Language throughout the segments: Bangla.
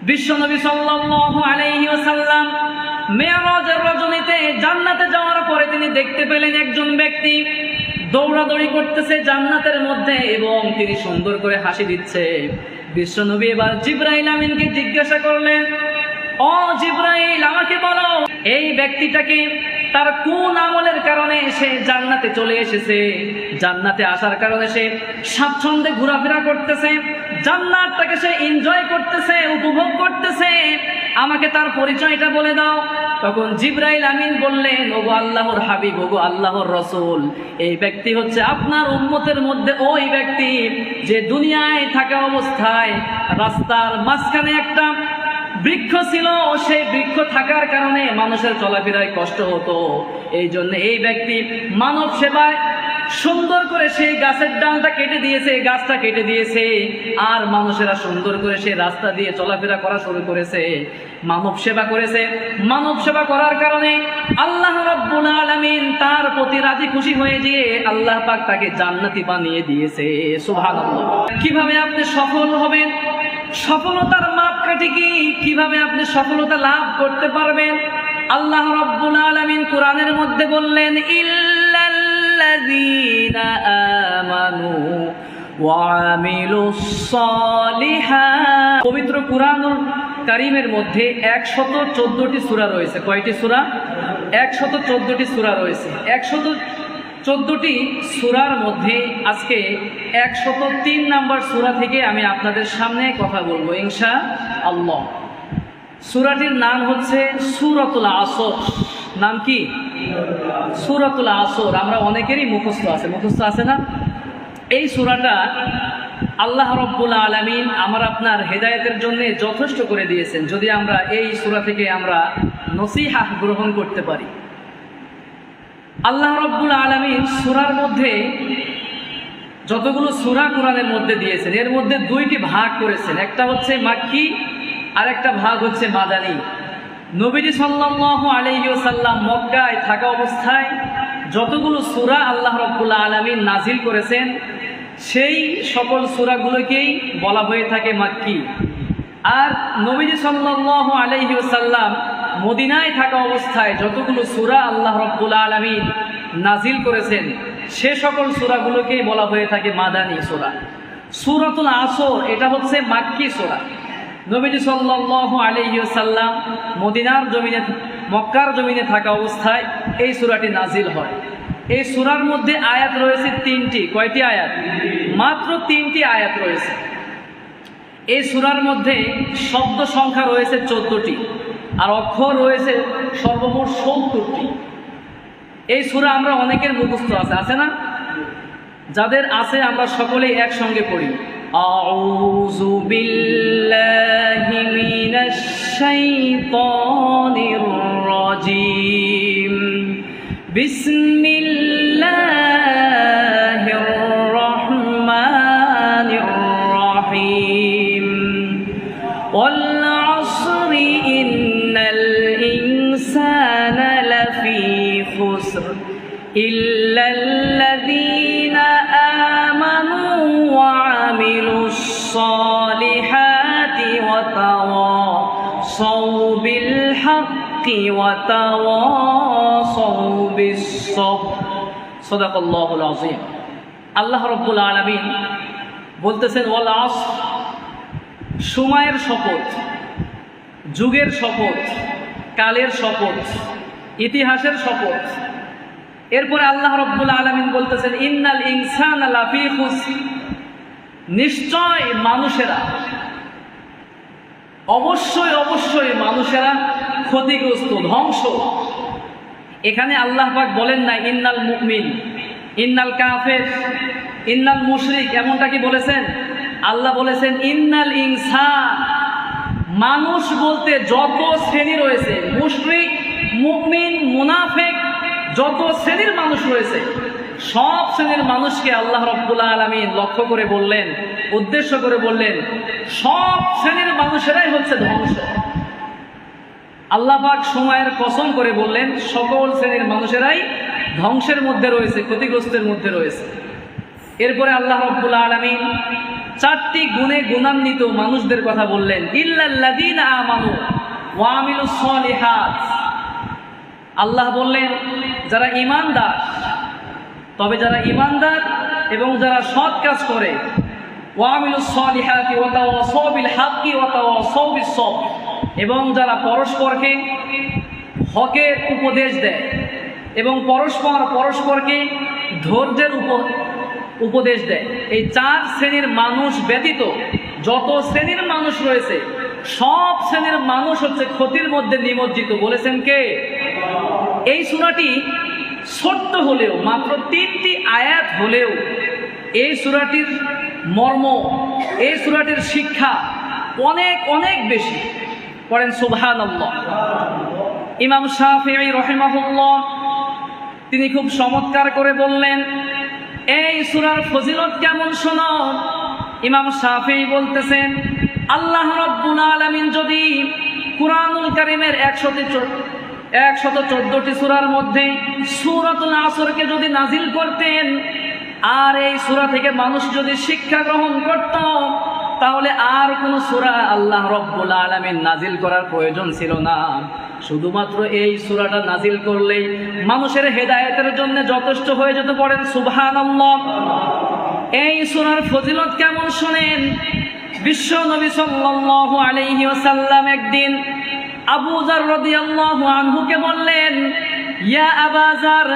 বিশ্বনবী সাল্লাল্লাহু আলাইহি ওয়াসাল্লাম মেরাজের রজনীতে জান্নাতে যাওয়ার পরে তিনি দেখতে পেলেন একজন ব্যক্তি দৌড়াদৌড়ি করতেছে জান্নাতের মধ্যে এবং তিনি সুন্দর করে হাসি দিচ্ছে। বিশ্বনবী এবার জিবরাইল আমিনকে জিজ্ঞাসা করলেন, ও জিবরাইল, আমাকে বলো এই ব্যক্তিটাকে তার কোন আমলের কারণে সে জান্নাতে চলে এসেছে, জান্নাতে আসার কারণে সে স্বাচ্ছন্দ্যে ঘোরাফেরা করতেছে, জান্নাতটাকে সে এনজয় করতেছে, উপভোগ করতেছে, আমাকে তার পরিচয়টা বলে দাও। তখন জিবরাইল আমিন বললেন, ওগো আল্লাহর হাবিব, ওগো আল্লাহর রসুল, এই ব্যক্তি হচ্ছে আপনার উম্মতের মধ্যে ওই ব্যক্তি যে দুনিয়ায় থাকা অবস্থায় রাস্তার মাঝখানে একটা বৃক্ষ ছিল, সেই বৃক্ষ থাকার কারণে মানুষের চলাফেরায় কষ্ট হতো, এই জন্য এই ব্যক্তি মানব সেবায় সুন্দর করে সেই গাছের ডালটা কেটে দিয়েছে, গাছটা কেটে দিয়েছে, আর মানুষেরা সুন্দর করে সেই রাস্তা দিয়ে চলাফেরা করা শুরু করেছে, মানব সেবা করেছে। মানব সেবা করার কারণে আল্লাহ রাব্বুল আলামিন তার প্রতি রাজি খুশি হয়ে গিয়ে আল্লাহ পাক তাকে জান্নাতি বানিয়ে দিয়েছে। সুবহানাল্লাহ। কিভাবে আপনি সফল হবেন, সফলতার মাপকাঠি কি, কিভাবে আপনি সফলতা লাভ করতে পারবেন? আল্লাহ রাব্বুল আলামিন কোরআনের মধ্যে বললেন, ইল্লাল্লাযীনা আমানু ওয়া আমিলুস সালিহাত। পবিত্র কুরআনুল কারীমের মধ্যে 114টি সূরা রয়েছে। কয়টি সূরা? 114টি সূরা রয়েছে। 114টি সূরার মধ্যে আজকে 103 নম্বর সূরা থেকে আমি আপনাদের সামনে কথা বলবো ইনশাআল্লাহ। সূরাটির নাম হচ্ছে সূরাতুল আসর। নাম কি? সূরাতুল আসর। আমরা অনেকেরই মুখস্থ আছে না? এই সূরাটা আল্লাহ রাব্বুল আলামিন আমার আপনার হেদায়েতের জন্য যথেষ্ট করে দিয়েছেন, যদি আমরা এই সূরা থেকে আমরা নসিহা গ্রহণ করতে পারি। আল্লাহ রাব্বুল আলামিন সূরার মধ্যে যতগুলো সূরা কোরআনের মধ্যে দিয়েছেন, এর মধ্যে দুইটি ভাগ করেছেন, একটা হচ্ছে মাক্কি আর একটা ভাগ হচ্ছে মাদানী। নবীজি সাল্লাল্লাহু আলাইহি ওয়াসাল্লাম মক্কায় থাকা অবস্থায় যতগুলো সূরা আল্লাহ রাব্বুল আলামিন নাজিল করেছেন, সেই সকল সূরাগুলোকেই বলা হয়ে থাকে মাক্কি। আর নবীজি সাল্লাল্লাহু আলাইহি ওয়াসাল্লাম মদিনায় থাকা অবস্থায় যতগুলো সূরা আল্লাহ রাব্বুল আলামিন নাজিল করেছেন, সে সকল সূরাগুলোকেই বলা হয়ে থাকে মাদানী সূরা। সূরাতুল আসর এটা হচ্ছে মাক্কি সূরা। নবীজি সাল্লাল্লাহু আলাইহি ওয়াসাল্লাম মদিনার জমিনে, মক্কার জমিনে থাকা অবস্থায় এই সূরাটি নাজিল হয়। এই সূরার মধ্যে আয়াত রয়েছে 3টি। কয়টি আয়াত? মাত্র 3টি আয়াত রয়েছে। এই সূরার মধ্যে শব্দ সংখ্যা রয়েছে 14টি আর অক্ষর রয়েছে সর্বমোট 70টি। এই সূরা আমরা অনেকের মুখস্থ আছে না? যাদের আছে আমরা সকলেই একসঙ্গে পড়ি। আউযু বিল্লাহি মিনাশ শাইতানির রাজীম। বিসমিল্লাহির রহমানির রহিম। ওয়াল আসরি ইন্নাল ইনসানা লাফি খুসর ইল্লাল্লাযীনা আমানু ওয়া আমিলুস সালিহাতি ওয়া তাওয়াসাউ বিল হাক্কি ওয়া তাওয়াসাউ বিস সাবর। সাদাকাল্লাহুল আযীম। আল্লাহ রাব্বুল আলামিন বলতেছেন, ওয়াল আসর, সময়ের শপথ, যুগের শপথ, কালের শপথ, ইতিহাসের শপথ। এরপরে আল্লাহ রাব্বুল আলামিন বলতেছেন, ইন্নাল ইনসানা লাফি খুসর, নিশ্চয় মানুষেরা, অবশ্যই মানুষেরা ক্ষতিগ্রস্ত, ধ্বংস। এখানে আল্লাহ পাক বলেন না ইন্নাল মুমিন, ইন্নাল কাফের, ইন্নাল মুশরিক, এমনটা কি বলেছেন? আল্লাহ বলেছেন ইন্নাল ইনসান। মানুষ বলতে যত শ্রেণী রয়েছে, মুশরিক, মুমিন, মুনাফিক, যত শ্রেণীর মানুষ রয়েছে, সব শ্রেণীর মানুষকে আল্লাহ রাব্বুল আলামিন লক্ষ্য করে বললেন, উদ্দেশ্য করে বললেন, সব শ্রেণীর মানুষেরাই হচ্ছে ধ্বংস। আল্লাহ পাক সময়ের কসম করে বললেন, সকল শ্রেণীর মানুষেরাই ধ্বংসের মধ্যে রয়েছে, ক্ষতিগ্রস্তের মধ্যে রয়েছে। এরপরে আল্লাহ রাব্বুল আলামিন চারটি গুণে গুণান্বিত মানুষদের কথা বললেন, ইল্লাল্লাযীনা আমানু ওয়া আমিলুস সলিহাত। আল্লাহ বললেন যারা ঈমানদার, তবে যারা ঈমানদার এবং যারা সৎ কাজ করে, ওয়া আমিলুস সলিহাতি ওয়া তাওয়াসাউ বিল হাক্কি ওয়া তাওয়াসাউ বিস সবর, এবং যারা পরস্পরকে হকের উপদেশ দেয় এবং পরস্পরকে ধৈর্যের উপদেশ দেয়। এই চার শ্রেণীর মানুষ ব্যতীত যত শ্রেণীর মানুষ রয়েছে সব শ্রেণীর মানুষ হচ্ছে ক্ষতির মধ্যে নিমজ্জিত। বলেছেন কে? এই সূরাটি ছোট্ট হলেও, মাত্র 3টি আয়াত হলেও এই সূরাটির মর্ম, এই সূরাটির শিক্ষা অনেক অনেক বেশি। পড়েন সুবহানাল্লাহ। ইমাম শাফিঈ রাহিমাহুল্লাহ তিনি খুব চমৎকার করে বললেন, এই সূরার ফজিলত কেমন শোনো। ইমাম শাফিঈ বলতেছেন, আল্লাহ রাব্বুল আলামিন যদি কুরআনুল কারীমের 114টি সূরার মধ্যে সূরাতুল আসরকে যদি নাজিল করতেন, আর এই সূরা থেকে মানুষ যদি শিক্ষা গ্রহণ করত, তাহলে আর কোন সূরা আল্লাহ রাব্বুল আলামিন নাজিল করার প্রয়োজন ছিল না। শুধুমাত্র এই সূরাটা নাজিল করলেই মানুষের হেদায়েতের জন্য যথেষ্ট হয়ে যেত। পড়েন সুবহানাল্লাহ। এই সূরার ফজিলত কেমন শুনেন। বিশ্ব নবী সাল্লাল্লাহু আলাইহি ওয়াসাল্লাম একদিন আবু যার রাদিয়াল্লাহু আনহুকে বললেন, ইয়া আবা যার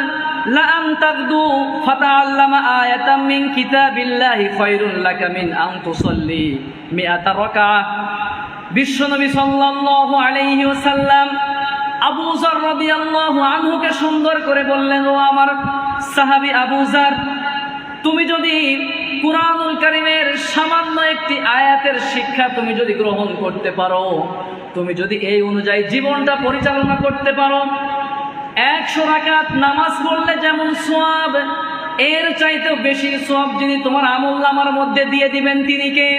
লা আন তাগদু ফাতাআল্লামা আয়াতাম মিন কিতাবিল্লাহি খায়রুল লাকা মিন আন তুসাল্লি মিআতা রাকাআহ। বিশ্ব নবী সাল্লাল্লাহু আলাইহি ওয়াসাল্লাম আবু যার রাদিয়াল্লাহু আনহুকে সুন্দর করে বললেন, ও আমার সাহাবী আবু যার, তুমি যদি কুরআনুল কারীমের সামান্য একটি আয়াতের শিক্ষা তুমি যদি গ্রহণ করতে পারো, তুমি যদি এই অনুযায়ী জীবনটা পরিচালনা করতে পারো, 100 রাকাত নামাজ পড়লে যেমন সওয়াব, এর চাইতেও বেশি সওয়াব যিনি তোমার আমলনামার মধ্যে দিয়ে দিবেন তিনি কে?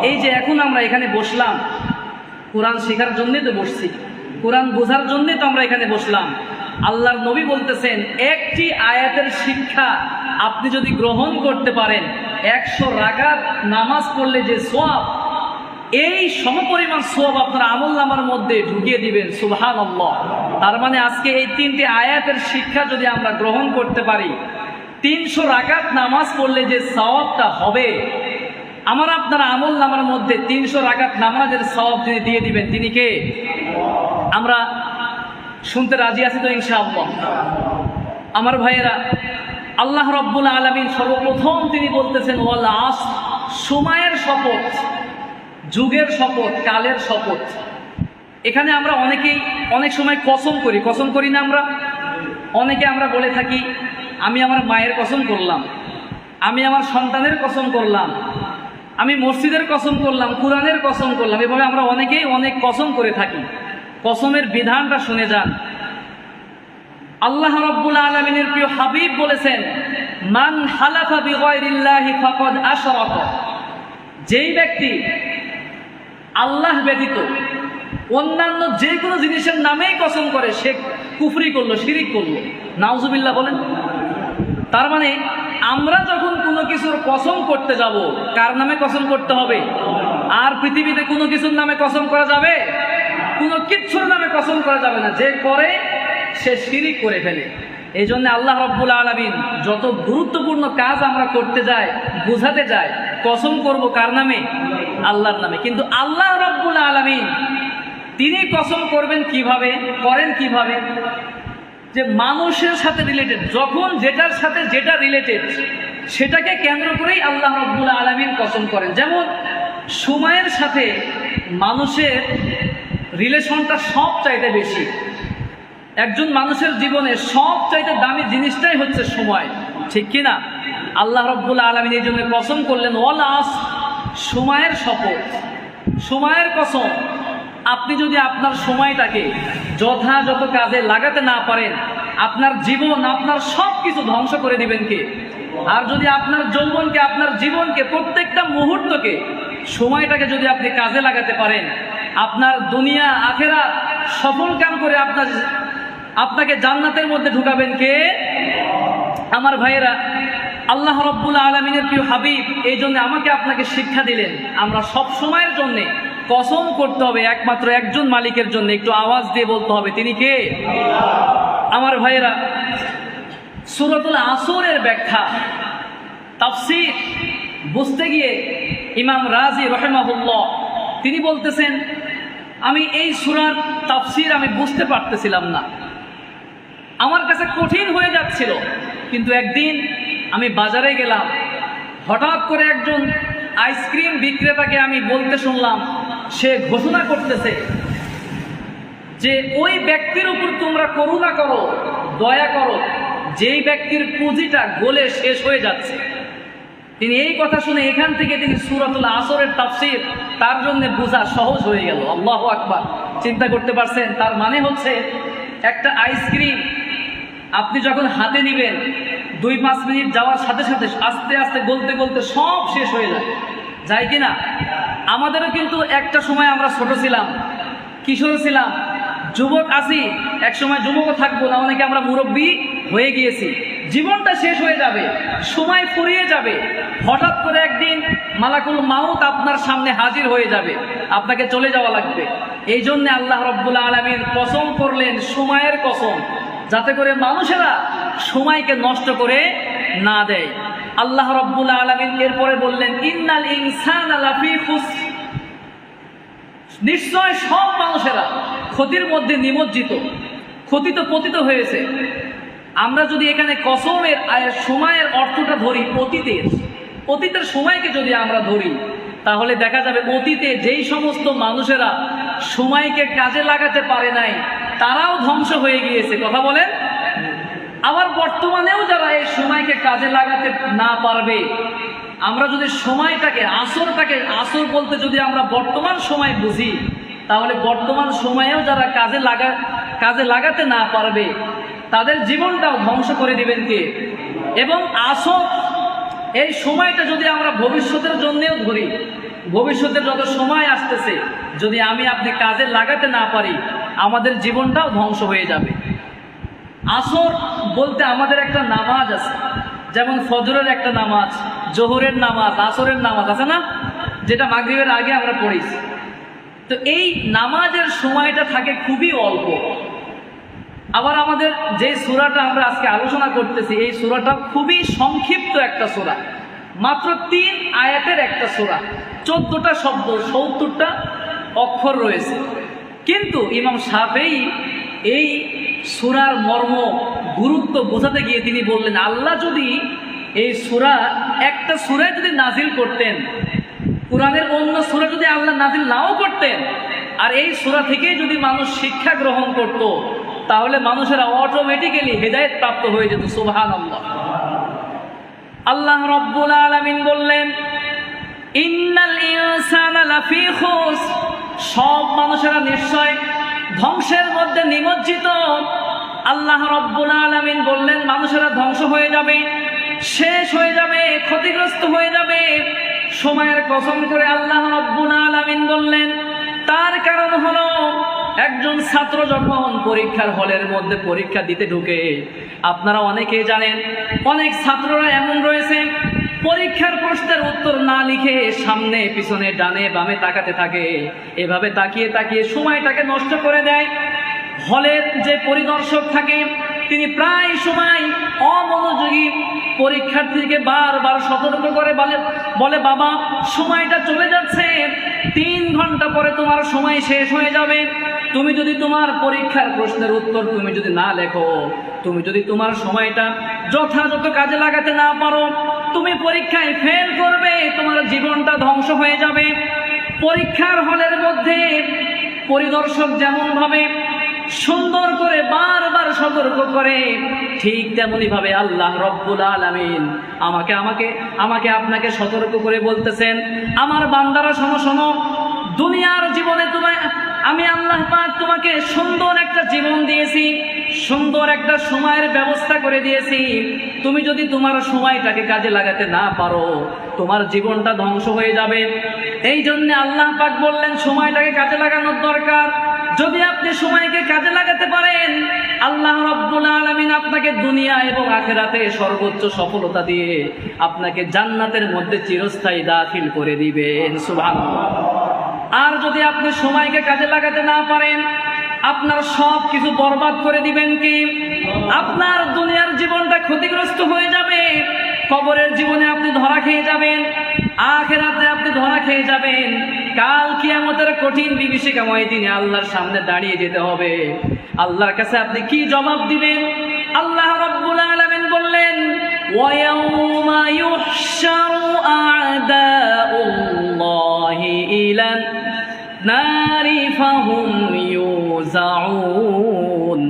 এই যে এখন আমরা এখানে বসলাম, কোরআন শেখার জন্যই তো বসছি, কোরআন বোঝার জন্যই তো আমরা এখানে বসলাম। আল্লাহর নবী বলতেছেন, একটি আয়াতের শিক্ষা আপনি যদি গ্রহণ করতে পারেন, 100 রাকাত নামাজ পড়লে যে সওয়াব, এই সমপরিমাণ সওয়াব আপনার আমলনামার মধ্যে ঢুকিয়ে দিবেন। সুবহানাল্লাহ। তার মানে আজকে এই 3টি আয়াতের শিক্ষা যদি আমরা গ্রহণ করতে পারি, 300 রাকাত নামাজ পড়লে যে সওয়াবটা হবে, আমার আপনার আমলনামার মধ্যে 300 রাকাত নামাজের সওয়াব যিনি দিয়ে দিবেন তিনি কে? আমরা শুনতে রাজি আছি তো ইনশাআল্লাহ? আমার ভাইয়েরা, আল্লাহ রাব্বুল আলামিন সর্বপ্রথম তিনি বলতেছেন, ওয়াল আসর, সময়ের শপথ, যুগের শপথ, কালের শপথ। এখানে আমরা অনেকেই অনেক সময় কসম করি না? অনেকে আমরা বলে থাকি, আমি আমার মায়ের কসম করলাম, আমি আমার সন্তানের কসম করলাম, আমি মসজিদের কসম করলাম, কুরআনের কসম করলাম। এভাবে আমরা অনেকেই অনেক কসম করে থাকি। কসমের বিধানটা শুনে যান। আল্লাহ রাব্বুল আলামিনের প্রিয় হাবিব বলেছেন, মান হালাফা বিগায়রিল্লাহি ফাকাদ আশরাকা। যেই ব্যক্তি আল্লাহ ব্যতীত অন্যান্য যে কোনো জিনিসের নামেই কসম করে, সে কুফরি করলো, শিরিক করলো। নাউজুবিল্লাহ বলেন। তার মানে আমরা যখন কোনো কিছুর কসম করতে যাব, কার নামে কসম করতে হবে? আর পৃথিবীতে কোনো কিছুর নামে কসম করা যাবে? কোনো কিচ্ছুর নামে কসম করা যাবে না। যে করে সে শিরিক করে ফেলে। এই জন্য আল্লাহ রাব্বুল আলামিন যত গুরুত্বপূর্ণ কাজ আমরা করতে যাই, বোঝাতে যাই, কসম করব কার নামে? আল্লাহর নামে। কিন্তু আল্লাহ রাব্বুল আলামিন তিনি কসম করবেন কিভাবে, করেন কিভাবে? যে মানুষের সাথে রিলেটেড, যখন যেটার সাথে যেটা রিলেটেড সেটাকে কেন্দ্র করেই আল্লাহ রাব্বুল আলামিন কসম করেন। যেমন সময়ের সাথে মানুষের রিলেশনটা সব চাইতে বেশি। একজন মানুষের জীবনে সব চাইতে দামি জিনিসটাই হচ্ছে সময়, ঠিক কিনা? আল্লাহ রাব্বুল আলামিন এই জন্য কসম করলেন, ওয়াল আসর, সময়ের শপথ, সময়ের কসম। আপনি যদি আপনার সময়টাকে যথাযথ কাজে লাগাতে না পারেন, আপনার জীবন, আপনার সব কিছু ধ্বংস করে দিবেন কে? আর যদি আপনার যৌবনকে, আপনার জীবনকে, প্রত্যেকটা মুহূর্তকে, সময়টাকে যদি আপনি কাজে লাগাতে পারেন, আপনার দুনিয়া আখিরাত সফল কাম করে আপনাকে জান্নাতের মধ্যে ঢুকাবেন কে? আমার ভাইয়েরা, আল্লাহ রাব্বুল আলামিনের প্রিয় হাবিব এই জন্য আমাকে আপনাকে শিক্ষা দিলেন, আমরা সব সময়ের জন্য কসম করতে হবে একমাত্র একজন মালিকের জন্য। একটু আওয়াজ দিয়ে বলতে হবে, তিনি কে? আমার ভাইয়েরা, সূরাতুল আসরের ব্যাখ্যা তাফসীর বুঝতে গিয়ে ইমাম রাজি রাহিমাহুল্লাহ তিনি বলতেছেন, আমি এই সূরার তাফসীর আমি বুঝতে পারতেছিলাম না, আমার কাছে কঠিন হয়ে যাচ্ছিল। কিন্তু একদিন আমি বাজারে গেলাম, হঠাৎ করে একজন আইসক্রিম বিক্রেতাকে আমি বলতে শুনলাম, সে ঘোষণা করতেছে যে ওই ব্যক্তির উপর তোমরা করুণা করো, দয়া করো, যেই ব্যক্তির পুঁজিটা গলে শেষ হয়ে যাচ্ছে। তিনি এই কথা শুনে এখান থেকে তিনি সূরাতুল আসরের তাফসীর তার জন্য বোঝা সহজ হয়ে গেল। আল্লাহু আকবার! চিন্তা করতে পারছেন? তার মানে হচ্ছে একটা আইসক্রিম আপনি যখন হাতে নেবেন 2-5 মিনিট যাওয়ার সাথে সাথে আস্তে আস্তে গলতে গলতে সব শেষ হয়ে যায় কি না? আমাদেরও কিন্তু একটা সময় আমরা ছোট ছিলাম, কিশোর ছিলাম, যুবক আছি, এক সময় যুবকও থাকবো না, অনেকে আমরা মুরব্বী হয়ে গিয়েছি। জীবনটা শেষ হয়ে যাবে, সময় ফুরিয়ে যাবে, হঠাৎ করে একদিন মালাকুল মাউত আপনার সামনে হাজির হয়ে যাবে, আপনাকে চলে যাওয়া লাগবে। এই জন্য আল্লাহ রাব্বুল আলামিন কসম করলেন, সময়ের কসম, যাতে করে মানুষেরা সময়কে নষ্ট করে না দেয়। আল্লাহ রাব্বুল আলামিন এরপরে বললেন, ইন্নাল ইনসানা লাফি খুসর, নিশ্চয় সব মানুষেরা ক্ষতির মধ্যে নিমজ্জিত, ক্ষতিত পতিত হয়েছে। আমরা যদি এখানে কসমের সময়ের অর্থটা ধরি, অতীতের সময়কে যদি আমরা ধরি, তাহলে দেখা যাবে অতীতে যেই সমস্ত মানুষেরা সময়কে কাজে লাগাতে পারে নাই তারাও ধ্বংস হয়ে গিয়েছে, কথা বলেন। আবার বর্তমানেও যারা এই সময়কে কাজে লাগাতে না পারবে, আমরা যদি সময়টাকে আসর বলতে যদি আমরা বর্তমান সময় বুঝি, তাহলে বর্তমান সময়েও যারা কাজে লাগাতে না পারবে তাদের জীবনটাও ধ্বংস করে দিবেন কে? এবং আসর এই সময়টা যদি আমরা ভবিষ্যতের জন্যেও ধরি, ভবিষ্যতের যত সময় আসতেছে যদি আমি আপনি কাজে লাগাতে না পারি, আমাদের জীবনটাও ধ্বংস হয়ে যাবে। আসর বলতে আমাদের একটা নামাজ আছে, যেমন ফজরের একটা নামাজ, জোহরের নামাজ, আসরের নামাজ আছে না, যেটা মাগরিবের আগে আমরা পড়েছি। তো এই নামাজের সময়টা থাকে খুবই অল্প। আবার আমাদের যে সূরাটা আমরা আজকে আলোচনা করতেছি, এই সূরাটা খুবই সংক্ষিপ্ত একটা সূরা, মাত্র 3 আয়াতের একটা সূরা, 14টা শব্দ, 70টা অক্ষর রয়েছে। কিন্তু ইমাম শাফেঈ এই সূরার মর্ম গুরুত্ব বোঝাতে গিয়ে তিনি বললেন, আল্লাহ যদি এই সূরা একটা সূরায় যদি নাজিল করতেন, কোরআনের অন্য সূরা যদি আল্লাহ নাজিল নাও করতেন, আর এই সূরা থেকেই যদি মানুষ শিক্ষা গ্রহণ করত, তাহলে মানুষেরা অটোমেটিক্যালি হেদায়েত প্রাপ্ত হয়ে যেত। সুবহানাল্লাহ। আল্লাহ রাব্বুল আলামিন বললেন, ইন্নাল ইনসানা লাফি খুসর, সব মানুষেরা নিশ্চয় ধ্বংসের মধ্যে নিমজ্জিত। আল্লাহ রাব্বুল আলামিন বললেন মানুষেরা ধ্বংস হয়ে যাবে, শেষ হয়ে যাবে, ক্ষতিগ্রস্ত হয়ে যাবে। সময়ের কসম করে আল্লাহ রাব্বুল আলামিন বললেন, তার কারণ হলো একজন ছাত্র যখন পরীক্ষার হলের মধ্যে পরীক্ষা দিতে ঢুকে, আপনারা অনেকেই জানেন অনেক ছাত্ররা এমন রয়েছে পরীক্ষার প্রশ্নের উত্তর না লিখে সামনে পিছনে ডানে বামে তাকাতে থাকে, এভাবে তাকিয়ে তাকিয়ে সময়টাকে নষ্ট করে দেয়। হলের যে পরিদর্শক থাকে তিনি প্রায় সময় অমনোযোগী পরীক্ষার্থীকে বারবার সতর্ক করে বলে, বাবা সময়টা চলে যাচ্ছে, 3 ঘন্টা পরে তোমার সময় শেষ হয়ে যাবে। তুমি যদি তোমার পরীক্ষার প্রশ্নের উত্তর তুমি যদি না লেখো, তুমি যদি তোমার সময়টা যথাযথ কাজে লাগাতে না পারো, তুমি পরীক্ষায় ফেল করবে, তোমার জীবনটা ধ্বংস হয়ে যাবে। পরীক্ষার হলের মধ্যে পরিদর্শক যেমনভাবে সুন্দর করে বারবার সতর্ক করে, ঠিক তেমনি ভাবে আল্লাহ রব্বুল আলামিন আমাকে আপনাকে সতর্ক করে বলতেছেন, আমার বান্দারা শোনো শোনো, দুনিয়ার জীবনে আমি আল্লাহ পাক তোমাকে সুন্দর একটা জীবন দিয়েছি, সুন্দর একটা সময়ের ব্যবস্থা করে দিয়েছি। তুমি যদি তোমার সময়টাকে কাজে লাগাতে না পারো, তোমার জীবনটা ধ্বংস হয়ে যাবে। এই জন্য আল্লাহ পাক বললেন সময়টাকে কাজে লাগানোর দরকার। যদি আপনি সময়কে কাজে লাগাতে পারেন, আল্লাহ রাব্বুল আলামিন আপনাকে দুনিয়া এবং আখিরাতে সর্বোচ্চ সফলতা দিয়ে আপনাকে জান্নাতের মধ্যে চিরস্থায়ী দাখিল করে দিবেন। সুবহানাল্লাহ। আর যদি আপনি সময়কে কাজে লাগাতে না পারেন, আপনার সব কিছু বরবাদ করে দিবেন কি? আপনার দুনিয়ার জীবনটা ক্ষতিগ্রস্ত হয়ে যাবে, কবরের জীবনে আপনি ধরা খেয়ে যাবেন, আখিরাতে আপনি ধরা খেয়ে যাবেন। কাল কিয়ামতের কঠিন বিভীষিকাময় দিনে আল্লাহর সামনে দাঁড়িয়ে যেতে হবে। আল্লাহর কাছে আপনি কি জবাব দিবেন? আল্লাহ রাব্বুল আলামিন বললেন, ওয়ায়াউমা ইউহশারু আ'দাউল্লাহি ইলান নারি ফাহুম ইউজাউন।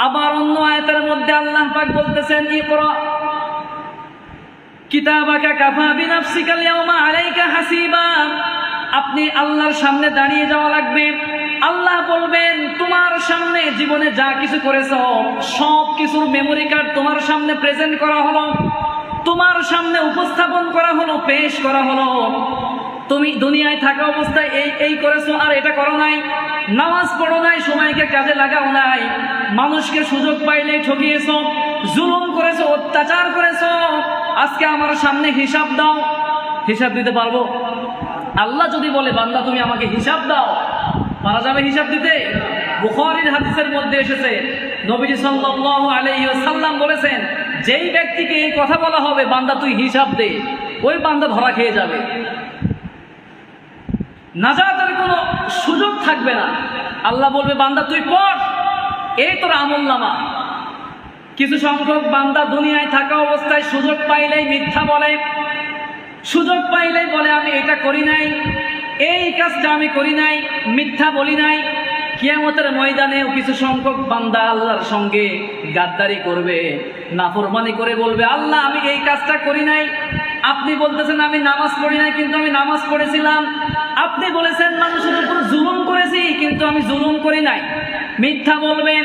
আবার অন্য আয়াতের মধ্যে আল্লাহ পাক বলতেছেন, ইকরা কিতাবাকা কাফা বিনাফসিকা আল-ইয়াওমা আলাইকা হাসিবা। আপনি আল্লাহর সামনে দাঁড়িয়ে যাওয়া লাগবে। আল্লাহ বলবেন, তোমার সামনে জীবনে যা কিছু করেছো সব কিছুর মেমোরি কার্ড তোমার সামনে প্রেজেন্ট করা হলো, তোমার সামনে উপস্থাপন করা হলো, পেশ করা হলো। তুমি দুনিয়ায় থাকা অবস্থায় এই করেছো আর এটা করো নাই, নামাজ পড়ো নাই, সময়কে কাজে লাগাও নাই, মানুষকে সুযোগ পাইলে ঠকিয়েছো, জুলুম করেছো, অত্যাচার করেছো। আজকে আমার সামনে হিসাব দাও। হিসাব দিতে পারবো? আল্লাহ যদি বলে, বান্দা তুমি আমাকে হিসাব দাও, পারা যাবে হিসাব দিতে? বুখারীর হাদিসের মধ্যে এসেছে, নবীজি সাল্লাল্লাহু আলাইহি ওয়াসাল্লাম বলেছেন, যেই ব্যক্তিকে এই কথা বলা হবে, বান্দা তুই হিসাব দে, ওই বান্দা ধরা খেয়ে যাবে, নাজাতের কোনো সুযোগ থাকবে না। আল্লাহ বলবে, বান্দা তুই পড়, এই তোর আমলনামা। কিছু সংখ্যক বান্দা দুনিয়ায় থাকা অবস্থায় সুযোগ পাইলেই মিথ্যা বলে, সুযোগ পাইলেই বলে আমি এটা করি নাই, এই কাজটা আমি করি নাই, মিথ্যা বলি নাই। কিয়ামতের ময়দানেও কিছু সংখ্যক বান্দা আল্লাহর সঙ্গে গাদ্দারি করবে, নাফরমানি করে বলবে, আল্লাহ আমি এই কাজটা করি নাই। আপনি বলতেছেন আমি নামাজ পড়ি নাই, কিন্তু আমি নামাজ পড়েছিলাম। আপনি বলেছেন মানুষের উপর জুলুম করেছি, কিন্তু আমি জুলুম করি নাই। মিথ্যা বলবেন।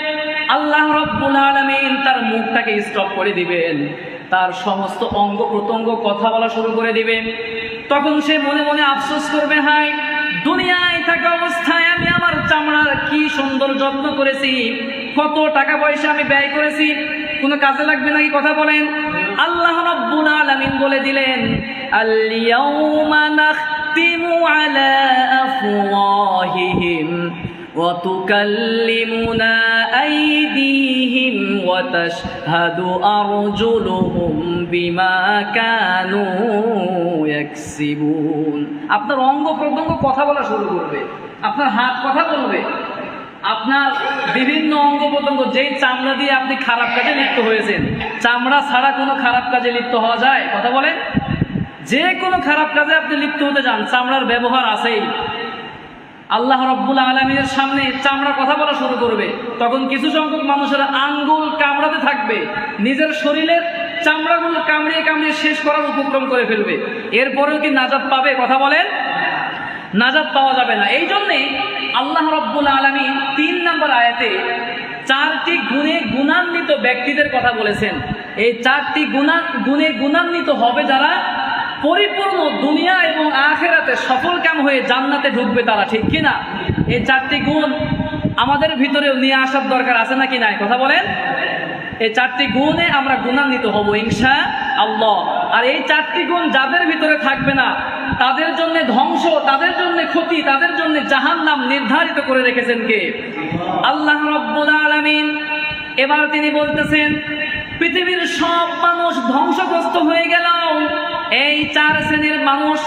আল্লাহ রাব্বুল আলামিন তার মুখটাকে স্টপ করে দিবেন, তার সমস্ত অঙ্গ প্রত্যঙ্গ কথা বলা শুরু করে দিবেন। তখন সে মনে মনে আফসোস করবে, হায় দুনিয়ায় থাকা অবস্থায় আমি আমার চামড়ার কি সুন্দর যত্ন করেছি, কত টাকা পয়সা আমি ব্যয় করেছি, কোনো কাজে লাগবে নাকি? কথা বলেন। আল্লাহ রাব্বুল আলামিন বলে দিলেন, আল ইয়াউমা নাখতিমু আলা আফওয়াহিহিম ওয়া তুকাল্লিমুনা আইদিহিম ওয়া তাশহাদু আরজুলুহুম বিমা কানু ইয়াকসিবুন। আপনার অঙ্গ প্রত্যঙ্গ কথা বলা শুরু করবে, আপনার হাত কথা বলবে, আপনার বিভিন্ন অঙ্গ প্রত্যঙ্গ, যেই চামড়া দিয়ে আপনি খারাপ কাজে লিপ্ত হয়েছেন, চামড়া ছাড়া কোনো খারাপ কাজে লিপ্ত হওয়া যায়? কথা বলেন। যে কোনো খারাপ কাজে আপনি লিপ্ত হতে যান, চামড়ার ব্যবহার আছেই। আল্লাহ রাব্বুল আলামিনের সামনে চামড়া কথা বলা শুরু করবে। তখন কিছু সংখ্যক মানুষেরা আঙ্গুল কামড়াতে থাকবে, নিজের শরীরের চামড়াগুলো কামড়িয়ে কামড়িয়ে শেষ করার উপক্রম করে ফেলবে। এরপরেও কি নাজাত পাবে? কথা বলেন। নাজাত পাওয়া যাবে না। এই জন্যে আল্লাহ রাব্বুল আলামিন ৩ নম্বর আয়াতে 4টি গুণে গুণান্বিত ব্যক্তিদের কথা বলেছেন। এই 4টি গুণে গুণান্বিত হবে যারা পরিপূর্ণ দুনিয়া এবং আখিরাতে সফলকাম হয়ে জান্নাতে ঢুকবে তারা, ঠিক কিনা? এই 4টি গুণ আমাদের ভিতরেও নিয়ে আসার দরকার আছে নাকি নাই? কথা বলেন। এই 4টি গুণে আমরা গুণান্বিত হব ইনশাআল্লাহ। আর এই 4টি গুণ যাদের ভিতরে থাকবে না, তাদের জন্য ধ্বংস, তাদের জন্য ক্ষতি, তাদের জন্য জাহান্নাম নির্ধারিত করে রেখেছেন কে? আল্লাহ রাব্বুল আলামিন। এবার তিনি বলতেছেন, পৃথিবীর সব মানুষ ধ্বংসগ্রস্ত হয়ে গেল, এই 4 শ্রেণীর মানুষ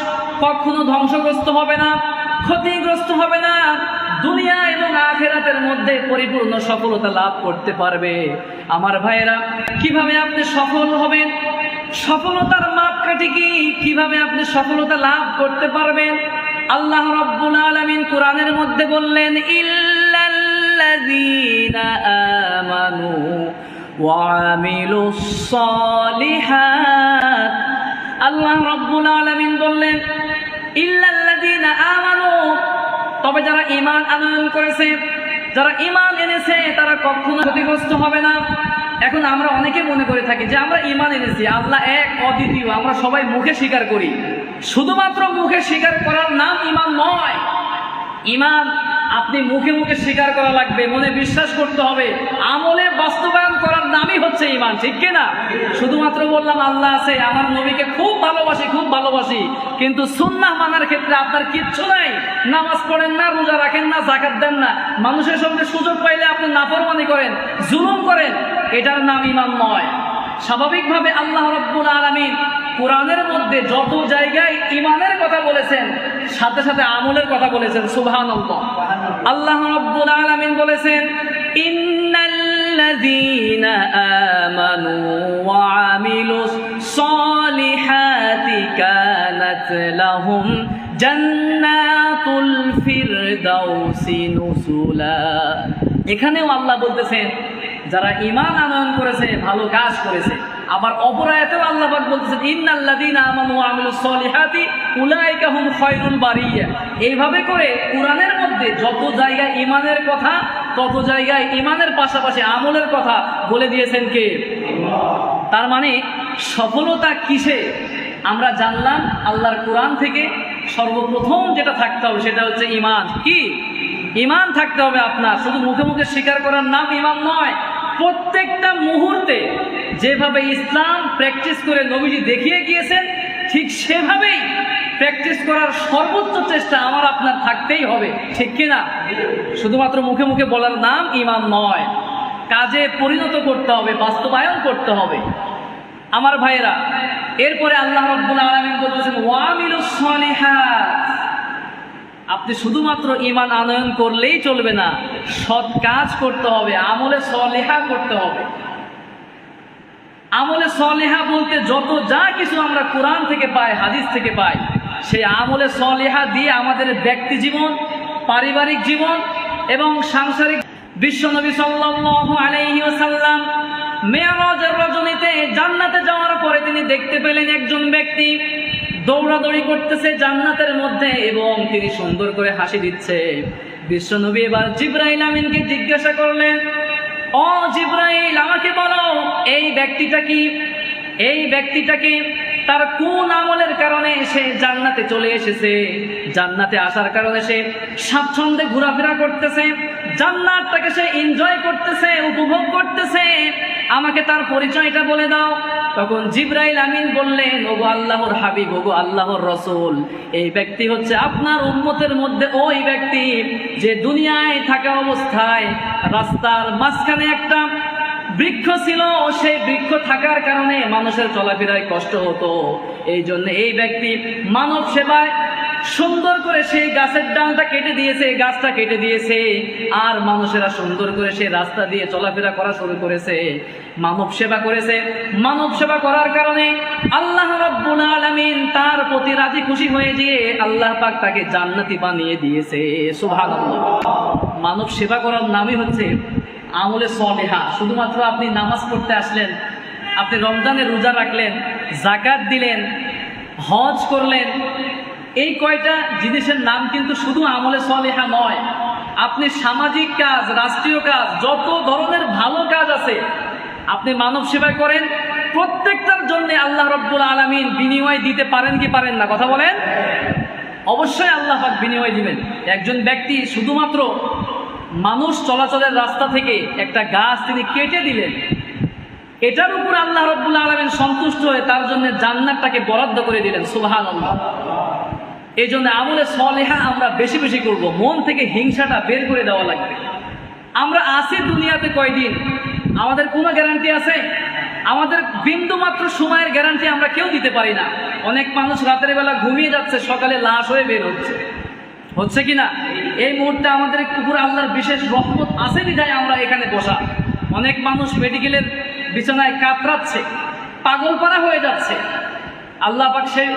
কখনো ধ্বংসগ্রস্ত হবে না, ক্ষতিগ্রস্ত হবে না, দুনিয়া এবং আখিরাতের মধ্যে পরিপূর্ণ সফলতা লাভ করতে পারবে। আমার ভাইয়েরা, কিভাবে আপনি সফল হবেন? সফলতার মাপকাঠি কি? কিভাবে আপনি সফলতা লাভ করতে পারবেন? আল্লাহ রাব্বুল আলামিন কোরআনের মধ্যে বললেন, ইল্লাল্লাযীনা আমানু ওয়া আমিলুস সালিহাত। আল্লাহ রাব্বুল আলামিন বললেন, ইল্লাল্লাযীনা আমানু, তবে যারা ঈমান আনয়ন করেছে, যারা ঈমান এনেছে, তারা কখনো ক্ষতিগ্রস্ত হবে না। এখন আমরা অনেকে মনে করে থাকি যে আমরা ঈমান এনেছি, আল্লাহ এক, অদ্বিতীয়, আমরা সবাই মুখে স্বীকার করি। শুধুমাত্র মুখে স্বীকার করার নাম ঈমান নয়। ঈমান আপনি মুখে মুখে স্বীকার করা লাগবে, মনে বিশ্বাস করতে হবে, আমলে বাস্তবায়ন করার নামই হচ্ছে ঈমান, ঠিক কি না? শুধুমাত্র বললাম আল্লাহ আছে, আমার নবীকে খুব ভালোবাসি, খুব ভালোবাসি, কিন্তু সুন্নাহ মানার ক্ষেত্রে আপনার কিচ্ছু নাই, নামাজ পড়েন না, রোজা রাখেন না, যাকাত দেন না, মানুষের সঙ্গে সুযোগ পাইলে আপনি নাফরমানি করেন, জুলুম করেন, এটার নাম ঈমান নয়। স্বাভাবিকভাবে আল্লাহ রাব্বুল আলামিন কোরআনের মধ্যে যত জায়গায় ঈমানের কথা বলেছেন, সাথে সাথে আমলের কথা বলেছেন। সুবহানাল্লাহ। আল্লাহ রাব্বুল আলামিন বলেছেন, ইন্নাল্লাযীনা আমানু ওয়া আমিলুস সলিহাতি কানাত লাহুম জান্নাতুল ফিরদাউসি নুসুলা। এখানেও আল্লাহ বলতেছেন যারা ঈমান আনয়ন করেছে, ভালো কাজ করেছে। আবার অপর আয়াতেও আল্লাহ পাক বলতেছেন, ইন্নাল্লাযীনা আমানু ওয়া আমিলুস সলিহাতি উলাইকা হুম খায়রুল বারিয়া। এইভাবে করে কোরআনের মধ্যে যত জায়গায় ঈমানের কথা, তত জায়গায় ঈমানের পাশাপাশি আমলের কথা বলে দিয়েছেন কে? তার মানে সফলতা কিসে আমরা জানলাম? আল্লাহর কোরআন থেকে সর্বপ্রথম যেটা থাকতে হবে সেটা হচ্ছে ঈমান। কি? ঈমান থাকতে হবে আপনার। শুধু মুখে মুখে স্বীকার করার নাম ঈমান নয়। প্রত্যেকটা মুহূর্তে যেভাবে ইসলাম প্র্যাকটিস করে নবীজি দেখিয়ে গিয়েছেন, ঠিক সেভাবেই প্র্যাকটিস করার সর্বোচ্চ চেষ্টা আমার আপনার থাকতেই হবে, ঠিক কিনা? শুধুমাত্র মুখে মুখে বলার নাম ঈমান নয়, কাজে পরিণত করতে হবে, বাস্তবায়ন করতে হবে। আমার ভাইয়েরা, এরপরে আল্লাহ রাব্বুল আলামিন বলতেছেন, ওয়া আমিলুস সলিহাত। আপনি শুধুমাত্র ঈমান আনয়ন করলেই চলবে না, সৎ কাজ করতে হবে, আমলে সলিহা করতে হবে। আমলে সলিহা বলতে যত যা কিছু আমরা কোরআন থেকে পাই, হাদিস থেকে পাই, সেই আমলে সলিহা দিয়ে আমাদের ব্যক্তি জীবন, পারিবারিক জীবন এবং সাংসারিক। বিশ্বনবী সাল্লাল্লাহু আলাইহি ওয়াসাল্লাম মেরাজের রজনীতে জান্নাতে যাওয়ার পরে তিনি দেখতে পেলেন একজন ব্যক্তি দৌড়াদৌড়ি করতেছে জান্নাতের মধ্যে এবং তিনি সুন্দর করে হাসি দিচ্ছে। বিশ্বনবী এবার জিবরাইল আমিনকে জিজ্ঞাসা করলেন, ও জিবরাইল, আমাকে বলো এই ব্যক্তিটা কি? এই ব্যক্তিটাকে তার কোন আমলের কারণে সে জান্নাতে চলে এসেছে? জান্নাতে আসার কারণে সে স্বাচ্ছন্দ্যে ঘোরাফেরা করতেছে, জান্নাতটাকে সে এনজয় করতেছে, উপভোগ করতেছে, আমাকে তার পরিচয়টা বলে দাও। তখন জিবরাইল আমিন বললেন, ওগো আল্লাহর হাবিব, ওগো আল্লাহর রসুল, এই ব্যক্তি হচ্ছে আপনার উম্মতের মধ্যে ওই ব্যক্তি যে দুনিয়ায় থাকা অবস্থায় রাস্তার মাঝখানে একটা বৃক্ষ ছিল, সেই বৃক্ষ থাকার কারণে মানুষের চলাফেরায় কষ্ট হতো। এই জন্য এই ব্যক্তি মানব সেবায় সুন্দর করে সেই গাছের ডালটা কেটে দিয়েছে, গাছটা কেটে দিয়েছে, আর মানুষেরা সুন্দর করে সেই রাস্তা দিয়ে চলাফেরা করা শুরু করেছে, মানব সেবা করেছে। মানব সেবা করার কারণে আল্লাহ রাব্বুল আলামিন তার প্রতি রাজি খুশি হয়ে গিয়ে আল্লাহ পাক তাকে জান্নাতি বানিয়ে দিয়েছে। সুবহানাল্লাহ। মানব সেবা করার নামই হচ্ছে আমলে সলিহা। শুধুমাত্র আপনি নামাজ পড়তে আসলেন, আপনি রমজানে রোজা রাখলেন, যাকাত দিলেন, হজ করলেন, এই কয়টা জিনিসের নাম কিন্তু শুধু আমলে সলিহা নয়। আপনি সামাজিক কাজ, রাষ্ট্রীয় কাজ, যত ধরনের ভালো কাজ আছে আপনি মানব সেবা করেন, প্রত্যেকটার জন্য আল্লাহ রাব্বুল আলামিন বিনিময় দিতে পারেন কি পারেন না? কথা বলেন। অবশ্যই আল্লাহ পাক বিনিময় দিবেন। একজন ব্যক্তি শুধুমাত্র মানুষ চলাচলের রাস্তা থেকে একটা গাছ তিনি কেটে দিলেন, এটার উপর আল্লাহ রাব্বুল আলামিন সন্তুষ্ট হয়ে তার জন্য জান্নাতটাকে বরাদ্দ করে দিলেন। সুবহানাল্লাহ। এই জন্য আমলে সলিহা আমরা বেশি বেশি করব, মন থেকে হিংসাটা বের করে দেওয়া লাগবে। আমরা আছি দুনিয়াতে কয়দিন, আমাদের কোনো গ্যারান্টি আছে? আমাদের বিন্দু মাত্র সময়ের গ্যারান্টি আমরা কেউ দিতে পারি না। অনেক মানুষ রাতের বেলা ঘুমিয়ে যাচ্ছে, সকালে লাশ হয়ে বের হচ্ছে কি না? এই মুহূর্তে আমাদের উপর আল্লাহর বিশেষ রহমত আছে বিধায় আমরা এখানে বসা। অনেক মানুষ মেডিকেলের বিছানায় কাতরাচ্ছে, পাগলপাড়া হয়ে যাচ্ছে। আল্লাহ পাক সেই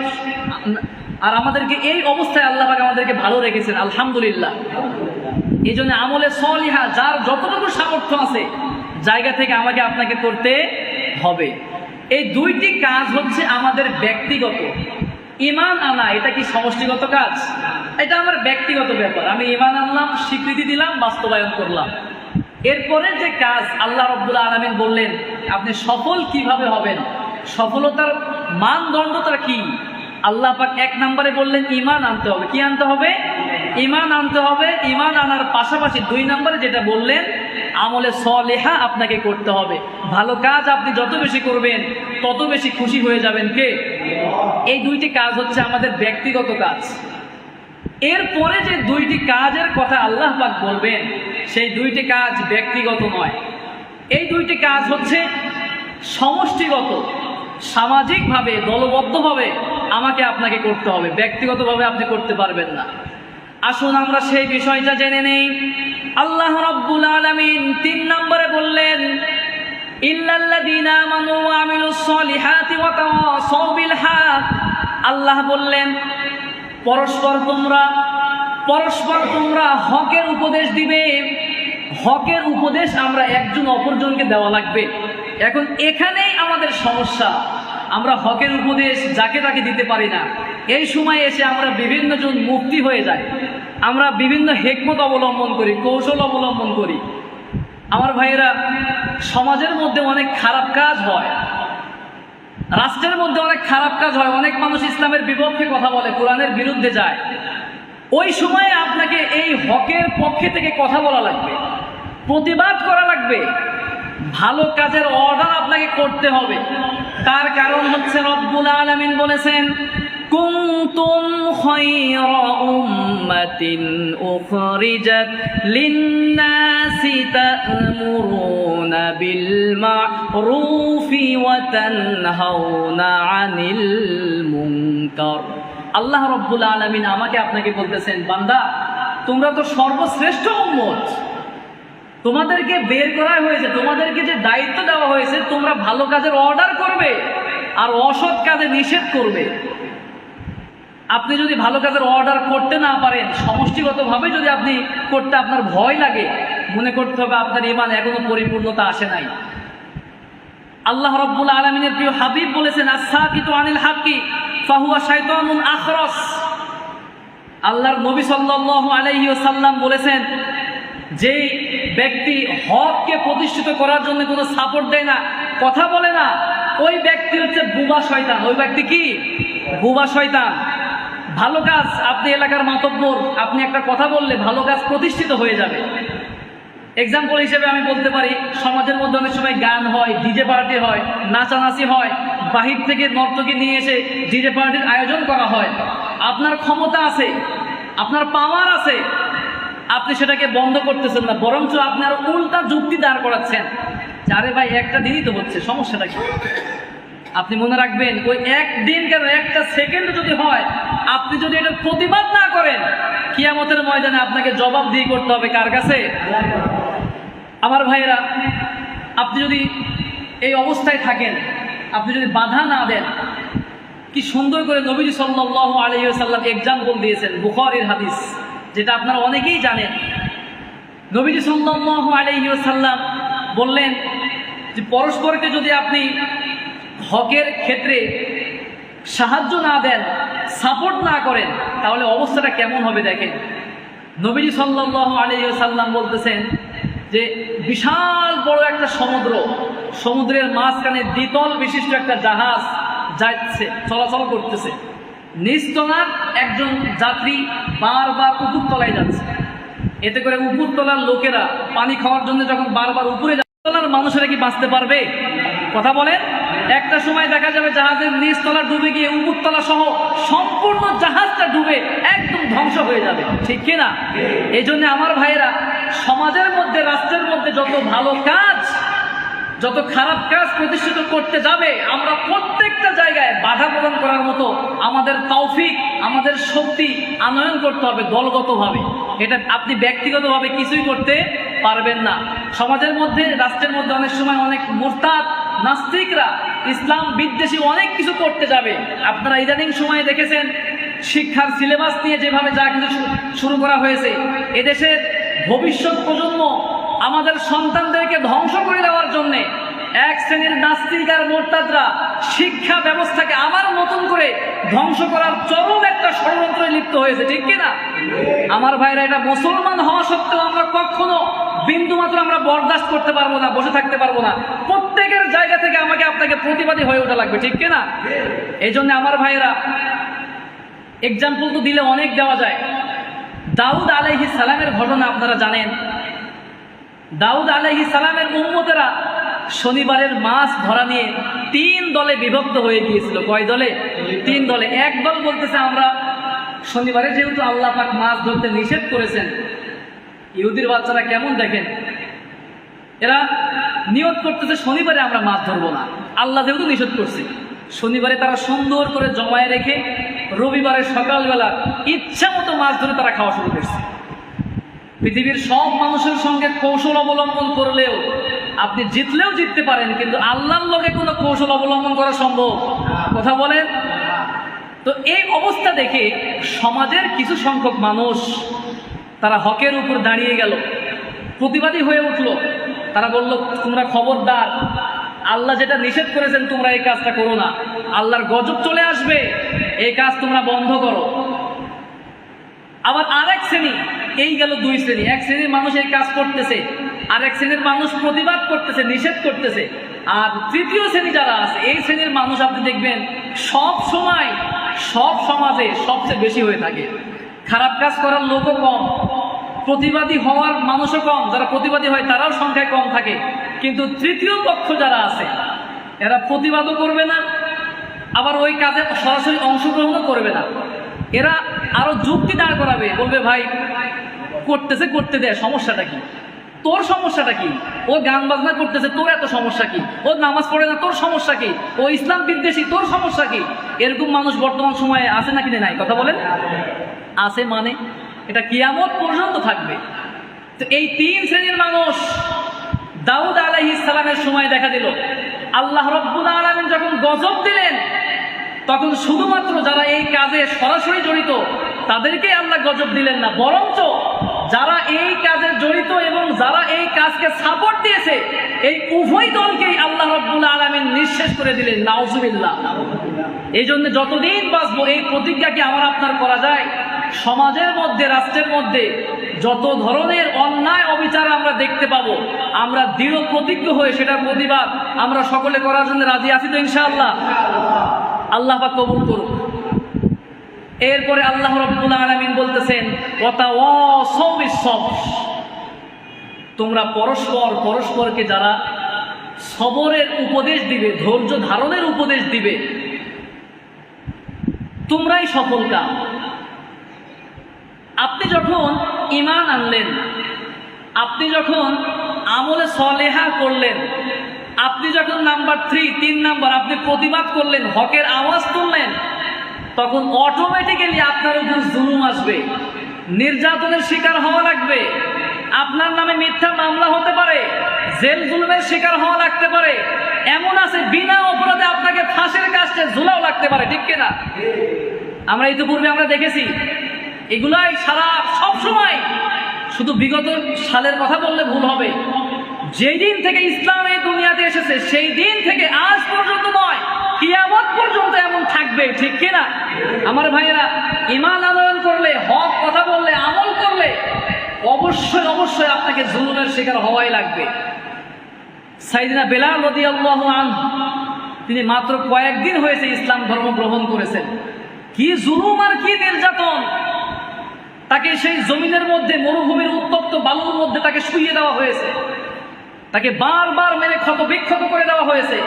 আর আমাদেরকে এই অবস্থায় আল্লাহ পাক আমাদেরকে ভালো রেখেছেন, আলহামদুলিল্লাহ। এই জন্য আমলে সলিহা যার যতটুকু সামর্থ্য আছে জায়গা থেকে আমাকে আপনাকে করতে হবে। এই দুইটি কাজ হচ্ছে আমাদের ব্যক্তিগত। ঈমান আনা এটা কি সমষ্টিগত কাজ? এটা আমার ব্যক্তিগত ব্যাপার। আমি ঈমান আনলাম, স্বীকৃতি দিলাম, বাস্তবায়ন করলাম। এরপরে যে কাজ আল্লাহ রাব্বুল আলামিন বললেন আপনি সফল কিভাবে হবেন, সফলতার মানদণ্ডটা কি? আল্লাহ পাক এক নম্বরে বললেন ঈমান আনতে হবে। কি আনতে হবে? ঈমান আনতে হবে। ঈমান আনার পাশাপাশি 2 নম্বরে যেটা বললেন, আমলে সলিহা আপনাকে করতে হবে। ভালো কাজ আপনি যত বেশি করবেন তত বেশি খুশি হয়ে যাবেন কে? এই 2টি কাজ হচ্ছে আমাদের ব্যক্তিগত কাজ। এরপরে যে 2টি কাজের কথা আল্লাহ পাক বলবেন, সেই 2টি কাজ ব্যক্তিগত নয়। এই 2টি কাজ হচ্ছে সমষ্টিগত, সামাজিকভাবে, দলবদ্ধভাবে আমাকে আপনাকে করতে হবে, ব্যক্তিগতভাবে আপনি করতে পারবেন না। আসুন আমরা সেই বিষয়টা জেনে নেই। আল্লাহ রাব্বুল আলামিন 3 নম্বরে বললেন, ইল্লাল্লাযীনা আমানু ওয়া আমিলুস সলিহাতি ওয়া তাওয়াসাউ বিল হক। আল্লাহ বললেন, পরস্পর তোমরা হকের উপদেশ দিবে। হকের উপদেশ আমরা একজন অপরজনকে দেওয়া লাগবে। এখন এখানেই আমাদের সমস্যা, আমরা হকের উপদেশ যাকে তাকে দিতে পারি না। এই সময় এসে আমরা বিভিন্ন জন মুফতি হয়ে যাই, আমরা বিভিন্ন হিকমত অবলম্বন করি, কৌশল অবলম্বন করি। আমার ভাইয়েরা, সমাজের মধ্যে অনেক খারাপ কাজ হয়, রাষ্ট্রের মধ্যে অনেক খারাপ কাজ হয়, অনেক মানুষ ইসলামের বিপক্ষে কথা বলে, কোরআনের বিরুদ্ধে যায়। ওই সময়ে আপনাকে এই হকের পক্ষে থেকে কথা বলা লাগবে, প্রতিবাদ করা লাগবে, ভালো কাজের অর্ডার আপনাকে করতে হবে। তার কারণ হচ্ছে রব্বুল আলামিন বলেছেন, কুনতুম খায়রা উম্মাতিন উখরিজাত লিন-নাসি তা'মুরুনা বিল মা'রুফি ওয়া তানহাউনা আনিল মুনকার। আল্লাহ রব্বুল আলামিন আমাকে আপনাকে বলতেছেন, বান্দা তোমরা তো সর্বশ্রেষ্ঠ উম্মত, তোমাদেরকে বের করা হয়েছে, তোমাদেরকে যে দায়িত্ব দেওয়া হয়েছে তোমরা ভালো কাজের অর্ডার করবে আর অসৎ কাজে নিষেধ করবে। আপনি যদি ভালো কাজের অর্ডার করতে না পারেন, সমষ্টিগতভাবে যদি আপনি করতে আপনার ভয় লাগে, মনে করতে হবে আপনার ঈমান এখনো পরিপূর্ণতা আসে নাই। আল্লাহ রাব্বুল আলামিনের প্রিয় হাবিব বলেছেন, আস-সাকিতু আনিল হাক্কি ফাহুয়া শাইতানুন আখরাস। আল্লাহর নবী সাল্লাল্লাহু আলাইহি ওয়াসাল্লাম বলেছেন, যেই ব্যক্তি হককে প্রতিষ্ঠিত করার জন্য কোনো সাপোর্ট দেয় না, কথা বলে না, ওই ব্যক্তি হচ্ছে বুবা শয়তান। ওই ব্যক্তি কি? বুবা শয়তান। ভালো কাজ, আপনি এলাকার মাতব্বর, আপনি একটা কথা বললে ভালো কাজ প্রতিষ্ঠিত হয়ে যাবে। এক্সাম্পল হিসেবে আমি বলতে পারি, সমাজের মধ্যে অনেক সময় গান হয়, ডিজে পার্টি হয়, নাচানাচি হয়, বাহির থেকে নর্তকী নিয়ে এসে ডিজে পার্টির আয়োজন করা হয়। আপনার ক্ষমতা আছে, আপনার পাওয়ার আছে, আপনি সেটাকে বন্ধ করতেছেন না, বরঞ্চ আপনার উল্টা যুক্তি দাঁড় করাচ্ছেন। আরে ভাই, একটা দিনই তো হচ্ছে, সমস্যাটা কি? আপনি মনে রাখবেন, ওই একদিন কেন, একটা সেকেন্ড যদি হয়, আপনি যদি এটা প্রতিবাদ না করেন, কিয়ামতের ময়দানে আপনাকে জবাব দিয়ে করতে হবে কার কাছে? আমার ভাইয়েরা, আপনি যদি এই অবস্থায় থাকেন, আপনি যদি বাধা না দেন, কি সুন্দর করে নবীজি সাল্লাল্লাহু আলাইহি ওয়াসাল্লাম এক্সাম্পল দিয়েছেন, বুখারীর হাদিস, যেটা আপনারা অনেকেই জানেন। নবীজি সাল্লাল্লাহু আলাইহি ওয়াসাল্লাম বললেন যে, পরস্পরকে যদি আপনি হকের ক্ষেত্রে সাহায্য না দেন, সাপোর্ট না করেন, তাহলে অবস্থাটা কেমন হবে দেখেন। নবীজি সাল্লাল্লাহু আলাইহি ওয়াসাল্লাম বলতেছেন যে, বিশাল বড় একটা সমুদ্র, সমুদ্রের মাঝখানে দ্বিতল বিশিষ্ট একটা জাহাজ যাচ্ছে, চলাচল করতেছে। নিচতলার একজন যাত্রী বারবার উপরতলায় যাচ্ছে। এতে করে উপরতলার লোকেরা পানি খাওয়ার জন্য যখন বারবার উপরে যাচ্ছে, তলার মানুষেরা কি বাঁচতে পারবে? কথা বলেন। একটা সময় দেখা যাবে জাহাজের নিচতলা ডুবে গিয়ে উপরতলা সহ সম্পূর্ণ জাহাজটা ডুবে একদম ধ্বংস হয়ে যাবে, ঠিক কিনা? এই জন্য আমার ভাইয়েরা, সমাজের মধ্যে, রাষ্ট্রের মধ্যে যত ভালো কাজ, যত খারাপ কাজ প্রতিষ্ঠিত করতে যাবে, আমরা প্রত্যেকটা জায়গায় বাধা প্রদান করার মতো আমাদের তৌফিক, আমাদের শক্তি আনয়ন করতে হবে দলগতভাবে। এটা আপনি ব্যক্তিগতভাবে কিছুই করতে পারবেন না। সমাজের মধ্যে, রাষ্ট্রের মধ্যে অনেক সময় অনেক মুরতাদ নাস্তিকরা ইসলাম বিদ্বেষী অনেক কিছু করতে যাবে। আপনারা ইদানিং সময়ে দেখেছেন, শিক্ষার সিলেবাস নিয়ে যেভাবে যা কিছু শুরু করা হয়েছে, এদেশের ভবিষ্যৎ প্রজন্ম, আমাদের সন্তানদেরকে ধ্বংস করে দেওয়ার জন্যে এক শ্রেণীর নাস্তিক আর মোরতাদরা শিক্ষা ব্যবস্থাকে আবার নতুন করে ধ্বংস করার চরম একটা ষড়যন্ত্রে লিপ্ত হয়েছে, ঠিক কিনা? আমার ভাইরা, এটা মুসলমান হওয়া সত্ত্বেও আমরা কখনো বিন্দুমাত্র আমরা বরদাস্ত করতে পারবো না, বসে থাকতে পারবো না। প্রত্যেকের জায়গা থেকে আমাকে আপনাকে প্রতিবাদী হয়ে ওঠা লাগবে, ঠিক কিনা? এই জন্য আমার ভাইয়েরা, এক্সাম্পল তো দিলে অনেক দেওয়া যায়। দাউদ আলাইহিস সালামের ঘটনা আপনারা জানেন। দাউদ আলাইহিস সালামের উম্মতেরা শনিবারের মাছ ধরা নিয়ে 3 দলে বিভক্ত হয়ে গিয়েছিল। কয় দলে? 3 দলে। এক দল বলতেছে আমরা শনিবারে যেহেতু আল্লাহ পাক মাছ ধরতে নিষেধ করেছেন, ইহুদির বাচ্চারা কেমন দেখেন, এরা নিয়ত করতেছে শনিবারে আমরা মাছ ধরবো না, আল্লাহ যেহেতু নিষেধ করছে। শনিবারে তারা সুন্দর করে জমায়ে রেখে রবিবারের সকালবেলা ইচ্ছা মতো মাছ ধরে তারা খাওয়া শুরু করছে। পৃথিবীর সব মানুষের সঙ্গে কৌশল অবলম্বন করলেও আপনি জিতলেও জিততে পারেন, কিন্তু আল্লাহর লগে কোনো কৌশল অবলম্বন করা সম্ভব? কথা বলেন তো। এই অবস্থা দেখে সমাজের কিছু সংখ্যক মানুষ তারা হকের উপর দাঁড়িয়ে গেল, প্রতিবাদী হয়ে উঠল। তারা বলল, তোমরা খবরদার, আল্লাহ যেটা নিষেধ করেছেন তোমরা এই কাজটা করো না, আল্লাহর গজব চলে আসবে, এই কাজ তোমরা বন্ধ করো। আবার আরেক শ্রেণী, এই গেল 2 শ্রেণী। এক শ্রেণীর মানুষ এই কাজ করতেছে, আরেক শ্রেণীর মানুষ প্রতিবাদ করতেছে, নিষেধ করতেছে। আর তৃতীয় শ্রেণী যারা আছে, এই শ্রেণীর মানুষ আপনি দেখবেন সব সময় সব সমাজে সবচেয়ে বেশি হয়ে থাকে। খারাপ কাজ করার লোকও কম, প্রতিবাদী হওয়ার মানুষও কম, যারা প্রতিবাদী হয় তারাও সংখ্যায় কম থাকে। কিন্তু তৃতীয় পক্ষ যারা আছে এরা প্রতিবাদও করবে না, আবার ওই কাজে সরাসরি অংশগ্রহণও করবে না। এরা আরো যুক্তি দাঁড় করাবে, বলবে ভাই করতেছে করতে দেয়, সমস্যাটা কি, তোর সমস্যাটা কি, ও গান বাজনা করতেছে তোর এত সমস্যা কি, ও নামাজ পড়ে না তোর সমস্যা কি, ও ইসলাম বিদ্বেষী তোর সমস্যা কি। এরকম মানুষ বর্তমান সময়ে আছে নাকি নাই? কথা বলেন। আছে, মানে এটা কিয়ামত পর্যন্ত থাকবে। তো এই 3 শ্রেণীর মানুষ দাউদ আলাইহিস সালামের সময় দেখা দিল। আল্লাহ রাব্বুল আলামিন যখন গজব দিলেন, তখন শুধুমাত্র যারা এই কাজে সরাসরি জড়িত তাদেরকে আল্লাহ গজব দিলেন না, বরঞ্চ যারা এই কাজে জড়িত এবং যারা এই কাজকে সাপোর্ট দিয়েছে এই উভয় দলকেই আল্লাহ রাব্বুল আলামিন নিঃশেষ করে দিলেন। নাউজুবিল্লাহ। এই জন্য যতদিন বাঁচবো এই প্রতিজ্ঞা কি আমার আপনার করা যায়? সমাজের মধ্যে, রাষ্ট্রের মধ্যে যত ধরনের অন্যায় অবিচার আমরা দেখতে পাবো, আমরা দৃঢ় প্রতিজ্ঞ হয়ে সেটার প্রতিবাদ আমরা সকলে করার জন্য রাজি আছি তো ইনশাআল্লাহ? আল্লাহ পাক কবুল করুন। এরপরে আল্লাহ রাব্বুল আলামিন বলতেছেন, ওয়াতাওয়াসাউ বিস-সবর, তোমরা পরস্পরকে যারা সবরের উপদেশ দিবে, ধৈর্য ধারণের উপদেশ দিবে, তোমরাই সফল কাম। আপনি যখন ঈমান আনলেন, আপনি যখন আমলে সলেহা করলেন, আপনি যখন নাম্বার 3 নাম্বার আপনি প্রতিবাদ করলেন, হকের আওয়াজ তুললেন, তখন অটোমেটিক্যালি আপনার উপর জুলুম আসবে, নির্যাতনের শিকার হওয়া লাগবে, আপনার নামে মিথ্যা মামলা হতে পারে, জেল জুলুমের শিকার হওয়া লাগতে পারে, এমন আছে বিনা অপরাধে আপনাকে ফাঁসির কাস্টে ঝুলাও লাগতে পারে, ঠিক কিনা? আমরা ইতিপূর্বে আমরা দেখেছি। এগুলাই সারা সব সময়, শুধু বিগত সালের কথা বললে ভুল হবে, যেই দিন থেকে ইসলাম এই দুনিয়াতে এসেছে সেই দিন থেকে আজ পর্যন্ত নয়, কিয়ামত পর্যন্ত এমন থাকবে, ঠিক কিনা? আমার ভাইয়েরা, ঈমান আনয়ন করলে, হক কথা বললে, আমল করলে অবশ্যই আপনাকে জুলুমের শিকার হওয়াই লাগবে। সাইয়েদনা বেলাল রাদিয়াল্লাহু আনহু, তিনি মাত্র কয়েকদিন হয়েছে ইসলাম ধর্ম গ্রহণ করেছেন, কি জুলুম আর কি নির্যাতন! তাকে সেই জমিনের মধ্যে, মরুভূমির উত্তপ্ত বালুর মধ্যে তাকে শুইয়ে দেওয়া হয়েছে, তাকে বারবার মেরে ক্ষতবিক্ষত করে দেওয়া হয়েছে,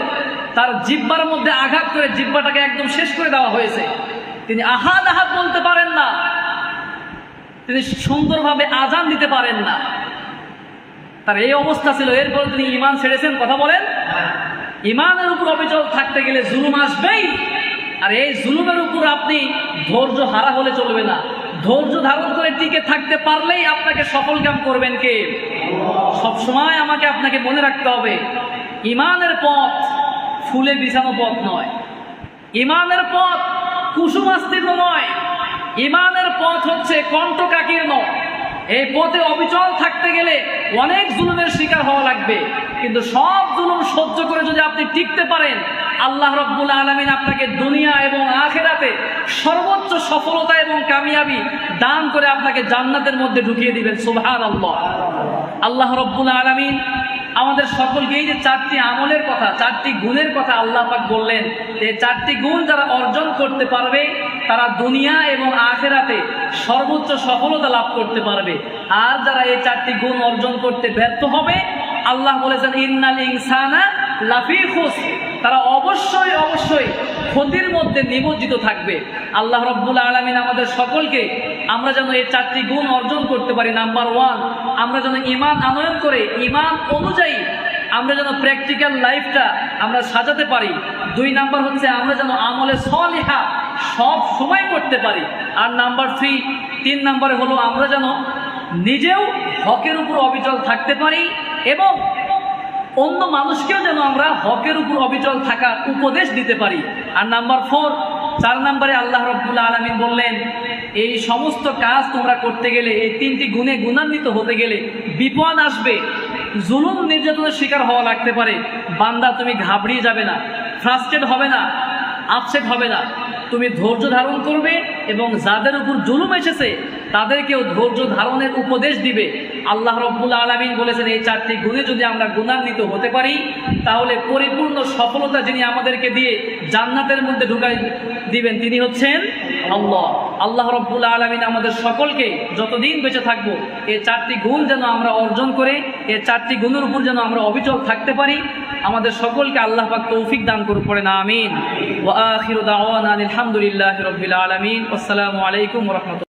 তার জিহ্বার মধ্যে আঘাত করে জিহ্বাটাকে একদম শেষ করে দেওয়া হয়েছে। তিনি আহাদ আহাদ বলতে পারেন না, তিনি সুন্দরভাবে আজান দিতে পারেন না, তার এই অবস্থা ছিল। এরপরে তিনি ঈমান ছেড়েছেন। কথা বলেন। ঈমানের উপর অবিচল থাকতে গেলে জুলুম আসবেই, আর এই জুলুমের উপর আপনি ধৈর্য হারা হলে চলবে না। ধৈর্য ধারণ করে টিকে থাকতে পারলেই আপনাকে সফল কাম করবেন কে? সবসময় আমাকে আপনাকে মনে রাখতে হবে, ঈমানের পথ ফুলে বিছানো পথ নয়, ঈমানের পথ কুসুমাস্তীর্ণ নয়, ঈমানের পথ হচ্ছে কণ্টকাকীর্ণ। এই পথে অবিচল থাকতে গেলে অনেক জুলুমের শিকার হওয়া লাগবে, কিন্তু সব জুলুম সহ্য করে যদি আপনি টিকতে পারেন, আল্লাহ রাব্বুল আলামিন আপনাকে দুনিয়া এবং আখিরাতে সর্বোচ্চ সফলতা এবং কামিয়াবি দান করে আপনাকে জান্নাতের মধ্যে ঢুকিয়ে দিবেন। সুবহানাল্লাহ। আল্লাহ রাব্বুল আলামিন আমাদের সকলকে এই যে চারটি আমলের কথা, চারটি গুণের কথা আল্লাহ পাক বললেন, এই চারটি গুণ যারা অর্জন করতে পারবে তারা দুনিয়া এবং আখিরাতে সর্বোচ্চ সফলতা লাভ করতে পারবে। আর যারা এই চারটি গুণ অর্জন করতে ব্যর্থ হবে, আল্লাহ বলেছেন ইন্নাল ইনসানা লাফি খুসর, তারা অবশ্যই অবশ্যই ক্ষতির মধ্যে নিমজ্জিত থাকবে। আল্লাহ রাব্বুল আলামিন আমাদের সকলকে আমরা যেন এই চারটি গুণ অর্জন করতে পারি। নাম্বার 1, আমরা যেন ঈমান আনয়ন করে ঈমান অনুযায়ী আমরা যেন প্র্যাকটিক্যাল লাইফটা আমরা সাজাতে পারি। 2 নাম্বার হচ্ছে আমরা যেন আমলে সলিহা সব সময় করতে পারি। আর নাম্বার 3 নম্বরে হলো আমরা যেন নিজেও হকের উপর অবিচল থাকতে পারি এবং অন্য মানুষকেও যেন আমরা হকের উপর অবিচল থাকার উপদেশ দিতে পারি। আর নাম্বার 4 নম্বরে আল্লাহ রাব্বুল আলামিন বললেন এই সমস্ত কাজ তোমরা করতে গেলে, এই 3টি গুণে গুণান্বিত হতে গেলে বিপদ আসবে, জুলুম নির্যাতনের শিকার হওয়া লাগতে পারে। বান্দা তুমি ঘাবড়িয়ে যাবে না, ফ্রাস্ট্রেট হবে না, আপসেট হবে না, তুমি ধৈর্য ধারণ করবে এবং যাদের উপর জুলুম এসেছে তাদেরকেও ধৈর্য ধারণের উপদেশ দিবে। আল্লাহ রাব্বুল আলামিন বলেছেন এই 4টি গুণে যদি আমরা গুণান্বিত হতে পারি তাহলে পরিপূর্ণ সফলতা যিনি আমাদেরকে দিয়ে জান্নাতের মধ্যে ঢুকাই দিবেন তিনি হচ্ছেন আল্লাহ। আল্লাহ রাব্বুল আলামিন আমাদের সকলকে যতদিন বেঁচে থাকবো এই 4টি গুণ যেন আমরা অর্জন করে এই 4টি গুণের উপর যেন আমরা অবিচল থাকতে পারি, আমাদের সকলকে আল্লাহ পাক তৌফিক দান করুন, পড়েন আমিন। ওয়া আখিরু দাওয়ানা আলহামদুলিল্লাহি রাব্বিল আলামিন। আসসালামু আলাইকুম ওয়া রাহমাতুল্লাহ।